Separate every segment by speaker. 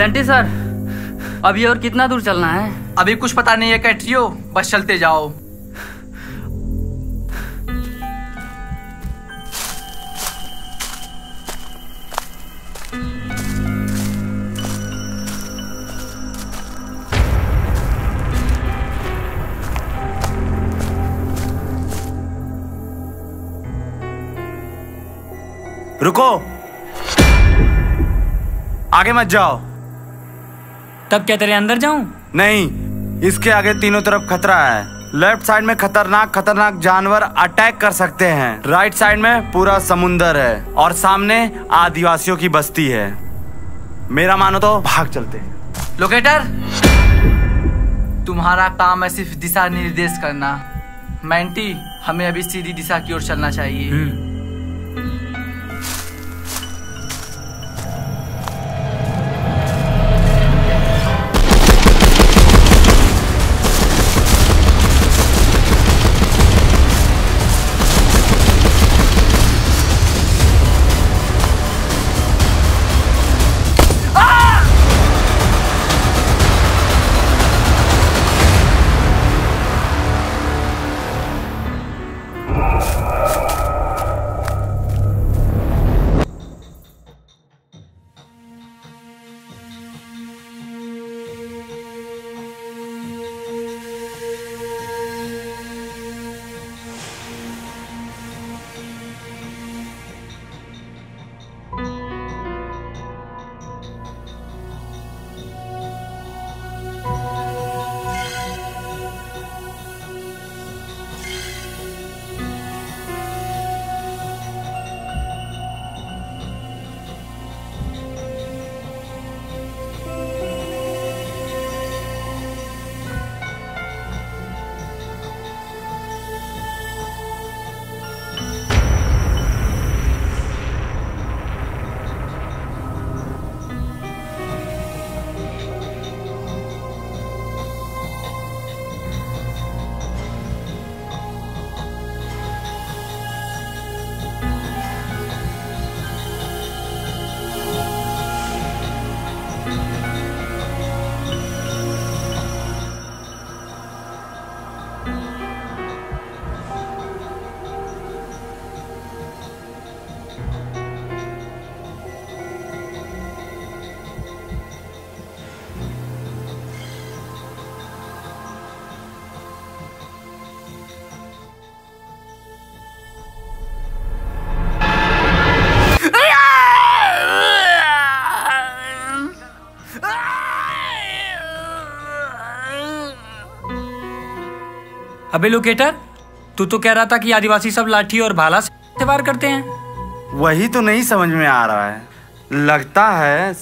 Speaker 1: Senti sir, अभी और कितना दूर चलना है?
Speaker 2: अभी कुछ पता नहीं है कैट्रियो, बस चलते जाओ।
Speaker 3: रुको, आगे मत जाओ।
Speaker 1: तब क्या तेरे अंदर जाऊं?
Speaker 3: नहीं, इसके आगे तीनों तरफ खतरा है। लेफ्ट साइड में खतरनाक जानवर अटैक कर सकते हैं। राइट साइड में पूरा समुंदर है और सामने आदिवासियों की बस्ती है। मेरा मानो तो भाग चलते हैं।
Speaker 2: लोकेटर, तुम्हारा काम है सिर्फ दिशा निर्देश करना। मैंटी, हमें अभी सीधी दिशा की ओर चलना चाहिए।
Speaker 1: अबे लोकेटर, तू तो कह रहा था कि आदिवासी सब लाठी और भाला से वार करते हैं।
Speaker 3: वही तो नहीं समझ में आ रहा है। लगता है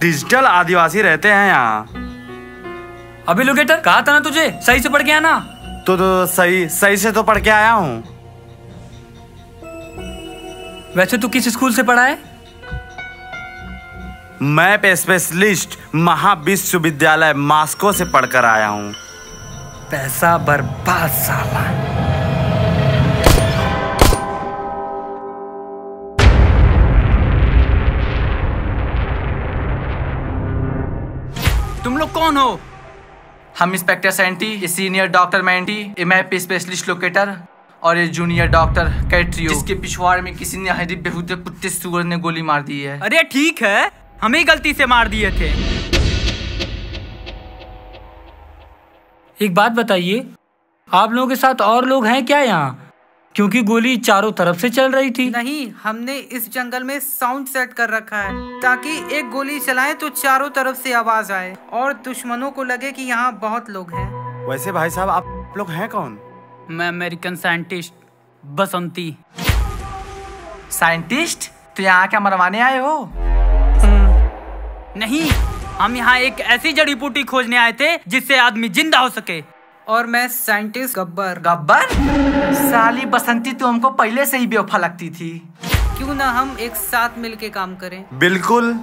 Speaker 3: डिजिटल आदिवासी रहते हैं यहाँ।
Speaker 1: अबे लोकेटर, कहा था ना तुझे सही से पढ़ के आना।
Speaker 3: तो सही से तो पढ़ के आया हूँ।
Speaker 1: वैसे तू किस स्कूल से पढ़ा है?
Speaker 3: मैं स्पेशलिस्ट महाविश्वविद्यालय मॉस्को से पढ़कर आया हूँ।
Speaker 1: पैसा बर्बाद साला।
Speaker 2: तुम लोग कौन हो? हम इंस्पेक्टर सेंटी, ये सीनियर डॉक्टर मैंटी, ये मैप स्पेशलिस्ट लोकेटर और ये जूनियर डॉक्टर कैट्रियो, जिसके पिछवाड़ में किसी ने हरी बेहुदे कुत्ते सुअर ने गोली मार दी है।
Speaker 4: अरे ठीक है, हम ही गलती से मार दिए थे।
Speaker 1: एक बात बताइए, आप लोगों के साथ और लोग हैं क्या यहाँ? क्योंकि गोली चारों तरफ से चल रही थी।
Speaker 4: नहीं, हमने इस जंगल में साउंड सेट कर रखा है ताकि एक गोली चलाएं तो चारों तरफ से आवाज आए और दुश्मनों को लगे कि यहाँ बहुत लोग हैं।
Speaker 3: वैसे भाई साहब, आप लोग हैं कौन?
Speaker 4: मैं अमेरिकन साइंटिस्ट बसंती।
Speaker 2: साइंटिस्ट? तो यहाँ क्या मरवाने आए हो?
Speaker 4: नहीं, हम यहाँ एक ऐसी जड़ी बूटी खोजने आए थे जिससे आदमी जिंदा हो सके। और मैं साइंटिस्ट गब्बर।
Speaker 2: गब्बर? साली बसंती तो हमको पहले से ही बेवफा लगती थी।
Speaker 4: क्यों ना हम एक साथ मिलके काम करें?
Speaker 3: बिल्कुल।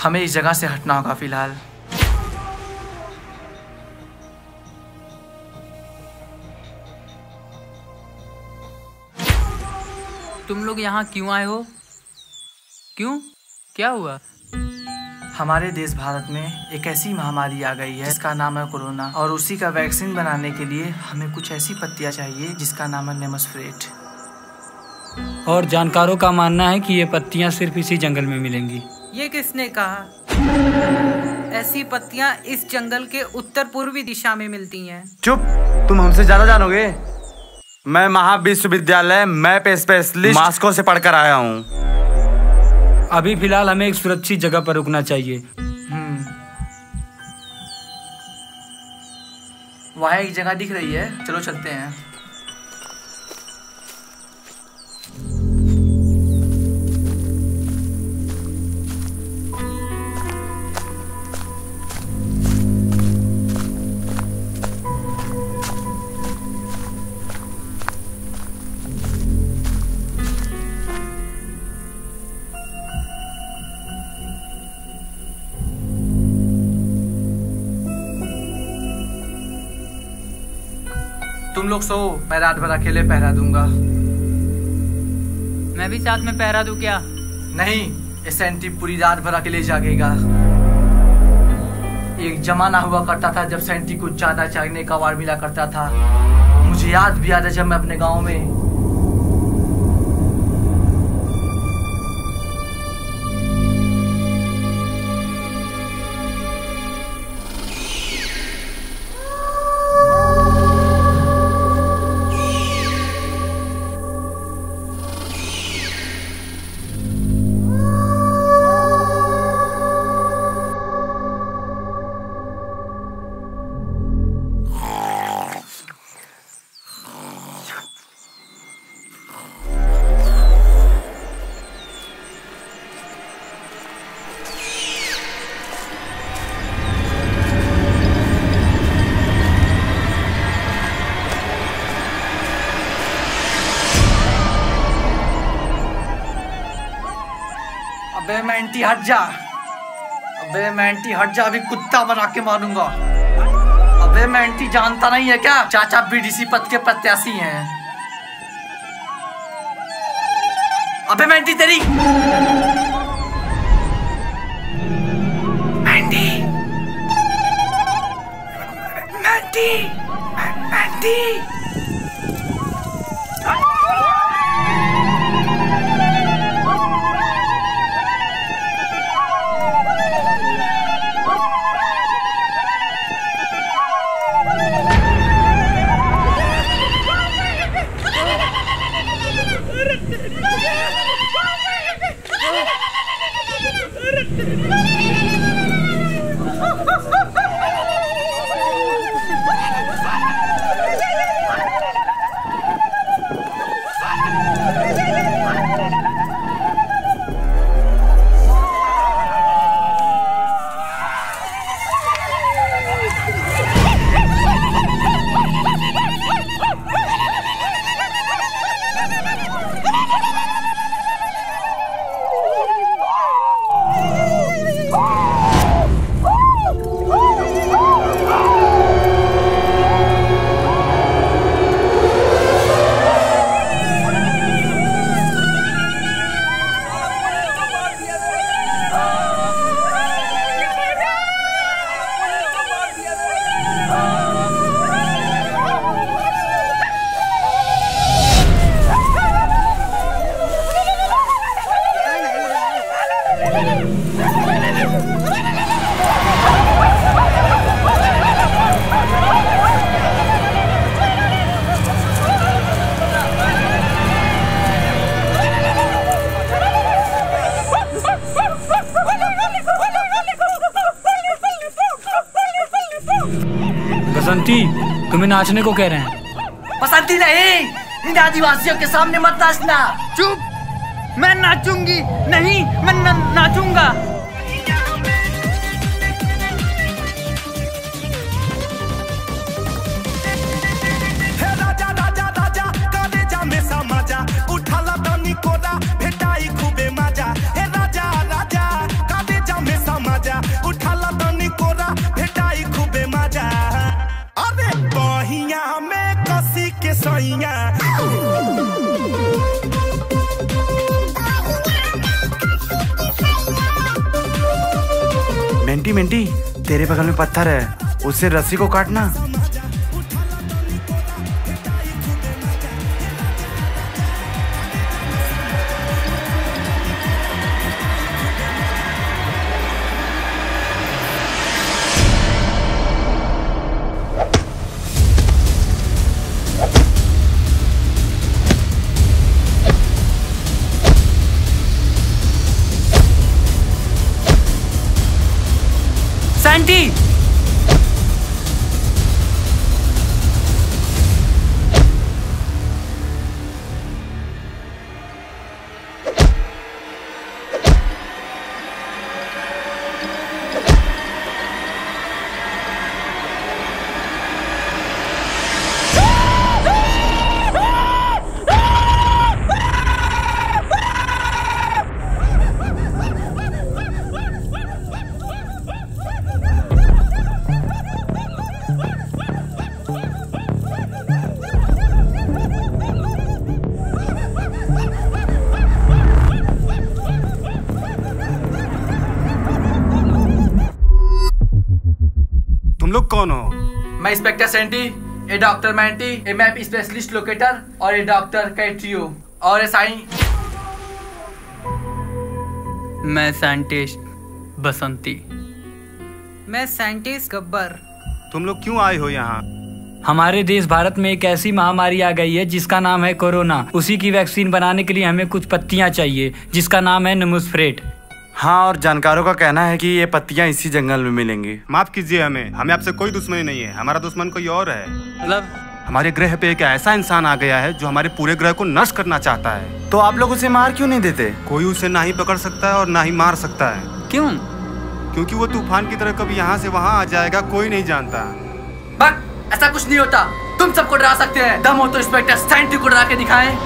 Speaker 2: हमें इस जगह से हटना होगा फिलहाल।
Speaker 4: तुम लोग यहाँ क्यों आए हो? क्यों?
Speaker 5: क्या हुआ?
Speaker 2: हमारे देश भारत में एक ऐसी महामारी आ गई है जिसका नाम है कोरोना, और उसी का वैक्सीन बनाने के लिए हमें कुछ ऐसी पत्तियां चाहिए जिसका नाम है नेमोस्प्रेट।
Speaker 1: और जानकारों का मानना है कि ये पत्तियां सिर्फ इसी जंगल में मिलेंगी।
Speaker 4: ये किसने कहा? ऐसी पत्तियां इस जंगल के उत्तर पूर्वी दिशा में मिलती हैं।
Speaker 3: चुप, तुम हमसे ज्यादा जानोगे। मैं महाविश्वविद्यालय मैप स्पेशलिस्ट मास्को से पढ़कर आया हूँ।
Speaker 1: अभी फिलहाल हमें एक सुरक्षित जगह पर रुकना चाहिए।
Speaker 2: वहाँ एक जगह दिख रही है, चलो चलते हैं। तुम लोग सो, मैं रात भर अकेले पहरा दूंगा।
Speaker 5: मैं भी साथ में पहरा दूं क्या?
Speaker 2: नहीं, ये सैंटी पूरी रात भर अकेले जागेगा। एक जमाना हुआ करता था जब सैंटी को ज्यादा जागने का वार मिला करता था। मुझे याद भी आता है जब मैं अपने गांव में अबे मैंटी हट जा, अबे मैंटी हट जा, अभी कुत्ता बना के मारूंगा। अबे मैंटी जानता नहीं है क्या, चाचा बीडीसी पद के प्रत्याशी हैं। अबे मैंटी तेरी मैंटी मैंटी मैंटी
Speaker 1: बसंती, तुम्हें नाचने को कह रहे हैं।
Speaker 2: बसंती नहीं, इन आदिवासियों के सामने मत नाचना।
Speaker 5: चुप, मैं नाचूंगी नहीं, मैं नाचूंगा।
Speaker 6: सैया
Speaker 3: मेंटी मेंटी, तेरे बगल में पत्थर है, उससे रस्सी को काटना।
Speaker 1: सैंटी!
Speaker 3: तुम लोग कौन हो?
Speaker 2: मैं इंस्पेक्टर सेंटी, ये डॉक्टर मैंटी, ये मैप स्पेशलिस्ट लोकेटर और ये डॉक्टर कैट्रियो और ये साई।
Speaker 5: मैं साइंटिस्ट बसंती।
Speaker 4: मैं साइंटिस्ट गब्बर।
Speaker 3: तुम लोग क्यों आए हो यहाँ?
Speaker 1: हमारे देश भारत में एक ऐसी महामारी आ गई है जिसका नाम है कोरोना। उसी की वैक्सीन बनाने के लिए हमें कुछ पत्तियां चाहिए जिसका नाम है नमोस्फेरेट।
Speaker 3: हाँ, और जानकारों का कहना है कि ये पत्तियां इसी जंगल में मिलेंगी।
Speaker 6: माफ कीजिए, हमें आपसे कोई दुश्मनी नहीं है। हमारा दुश्मन कोई और है।
Speaker 5: मतलब
Speaker 6: हमारे ग्रह पे एक ऐसा इंसान आ गया है जो हमारे पूरे ग्रह को नष्ट करना चाहता है।
Speaker 3: तो आप लोग उसे मार क्यों नहीं देते?
Speaker 6: कोई उसे ना ही पकड़ सकता है और ना ही मार सकता है।
Speaker 5: क्यों?
Speaker 6: क्योंकि वो तूफान की तरह कभी यहाँ से वहाँ आ जाएगा, कोई नहीं जानता।
Speaker 2: बट ऐसा कुछ नहीं होता। तुम सबको डरा सकते हैं, दम हो तो इंस्पेक्टर सेंटी को डरा के दिखाएं।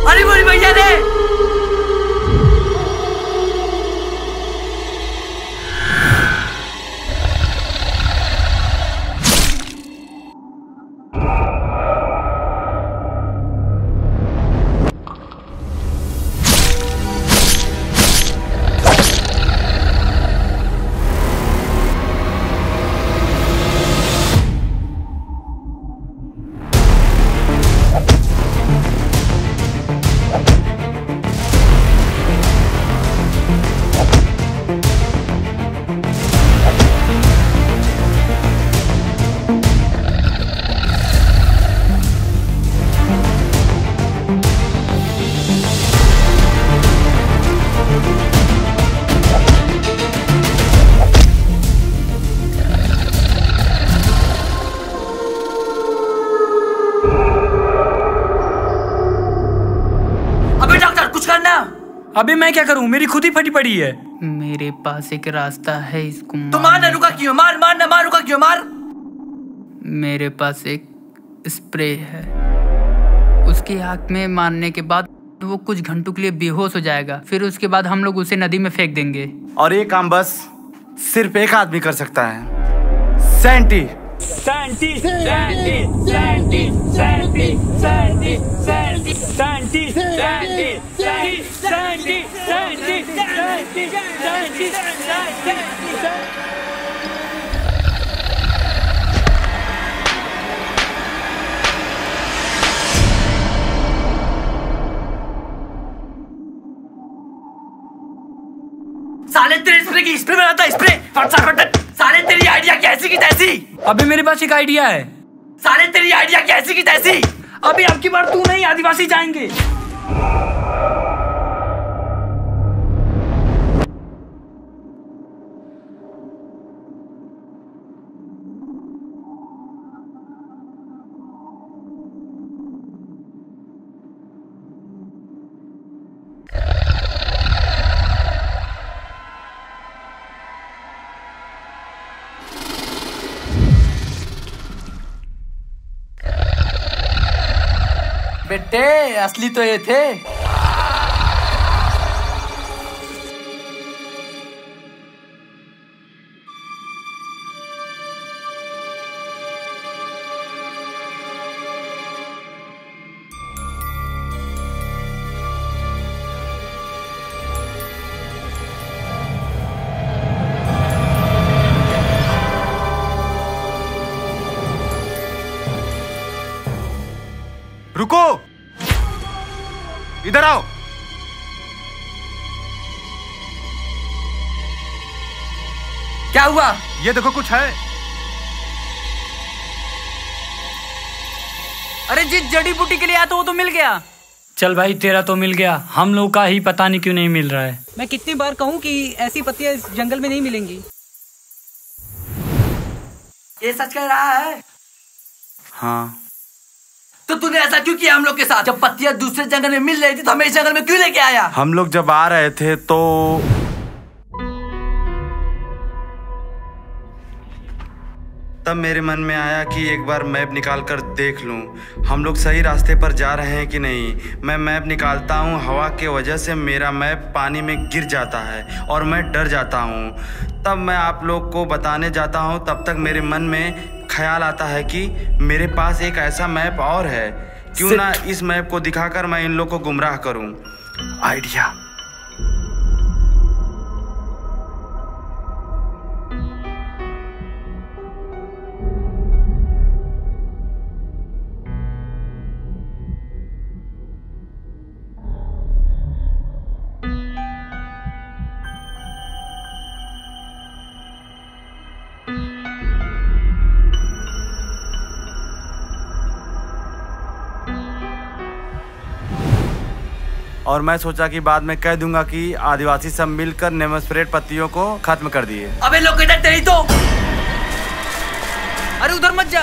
Speaker 2: अरे बोली भैया ने
Speaker 1: अबे मैं क्या करूं, मेरी खुद ही फटी पड़ी है।
Speaker 5: मेरे पास एक रास्ता है इसको
Speaker 2: तो मार ना, रुका क्यों? मार मार ना, मार रुका क्यों? मार।
Speaker 5: मेरे पास एक स्प्रे है, उसकी आँख में मारने के बाद वो कुछ घंटों के लिए बेहोश हो जाएगा। फिर उसके बाद हम लोग उसे नदी में फेंक देंगे।
Speaker 3: और ये काम बस सिर्फ एक आदमी कर सकता है, सैंटी।
Speaker 1: सैंटी, सैंटी, सैंटी, सैंटी, सैंटी, सैंटी, सैंटी, सैंटी, सैंटी, सैंटी, सैंटी, सैंटी, सैंटी, सैंटी।
Speaker 2: साले तेरे स्प्रे की स्प्रे बनाता है, स्प्रे फटाफट। साले तेरी आइडिया कैसी की तैसी।
Speaker 1: अबे मेरे पास एक आइडिया है।
Speaker 2: साले तेरी आइडिया कैसी की तैसी।
Speaker 1: अभी अब की बार तू नहीं, आदिवासी जाएंगे।
Speaker 2: बेटे असली तो ये थे।
Speaker 6: रुको, इधर आओ।
Speaker 2: क्या हुआ?
Speaker 6: ये देखो कुछ है।
Speaker 5: अरे जिस जड़ी बूटी के लिए आया था वो तो मिल गया।
Speaker 1: चल भाई तेरा तो मिल गया, हम लोग का ही पता नहीं क्यों नहीं मिल रहा है।
Speaker 4: मैं कितनी बार कहूँ कि ऐसी पत्तियां इस जंगल में नहीं मिलेंगी।
Speaker 2: ये सच कह रहा है?
Speaker 3: हाँ।
Speaker 2: तो तूने ऐसा क्यों किया हम लोग के साथ? जब पत्तियां दूसरे जंगल में मिल रही थी तो हमें इस जंगल में क्यों लेके आया?
Speaker 3: हम लोग जब आ रहे थे तो तब मेरे मन में आया कि एक बार मैप निकाल कर देख लूं हम लोग सही रास्ते पर जा रहे हैं कि नहीं। मैं मैप निकालता हूं, हवा के वजह से मेरा मैप पानी में गिर जाता है और मैं डर जाता हूं। तब मैं आप लोग को बताने जाता हूं, तब तक मेरे मन में ख्याल आता है कि मेरे पास एक ऐसा मैप और है, क्यों ना इस मैप को दिखाकर मैं इन लोग को गुमराह करूं। आइडिया। और मैं सोचा कि बाद में कह दूंगा कि आदिवासी सब मिलकर नेमस्प्रेड पत्तियों को खत्म कर दिए।
Speaker 2: अबे लोकेटर तेरी तो।
Speaker 5: अरे उधर मत जा।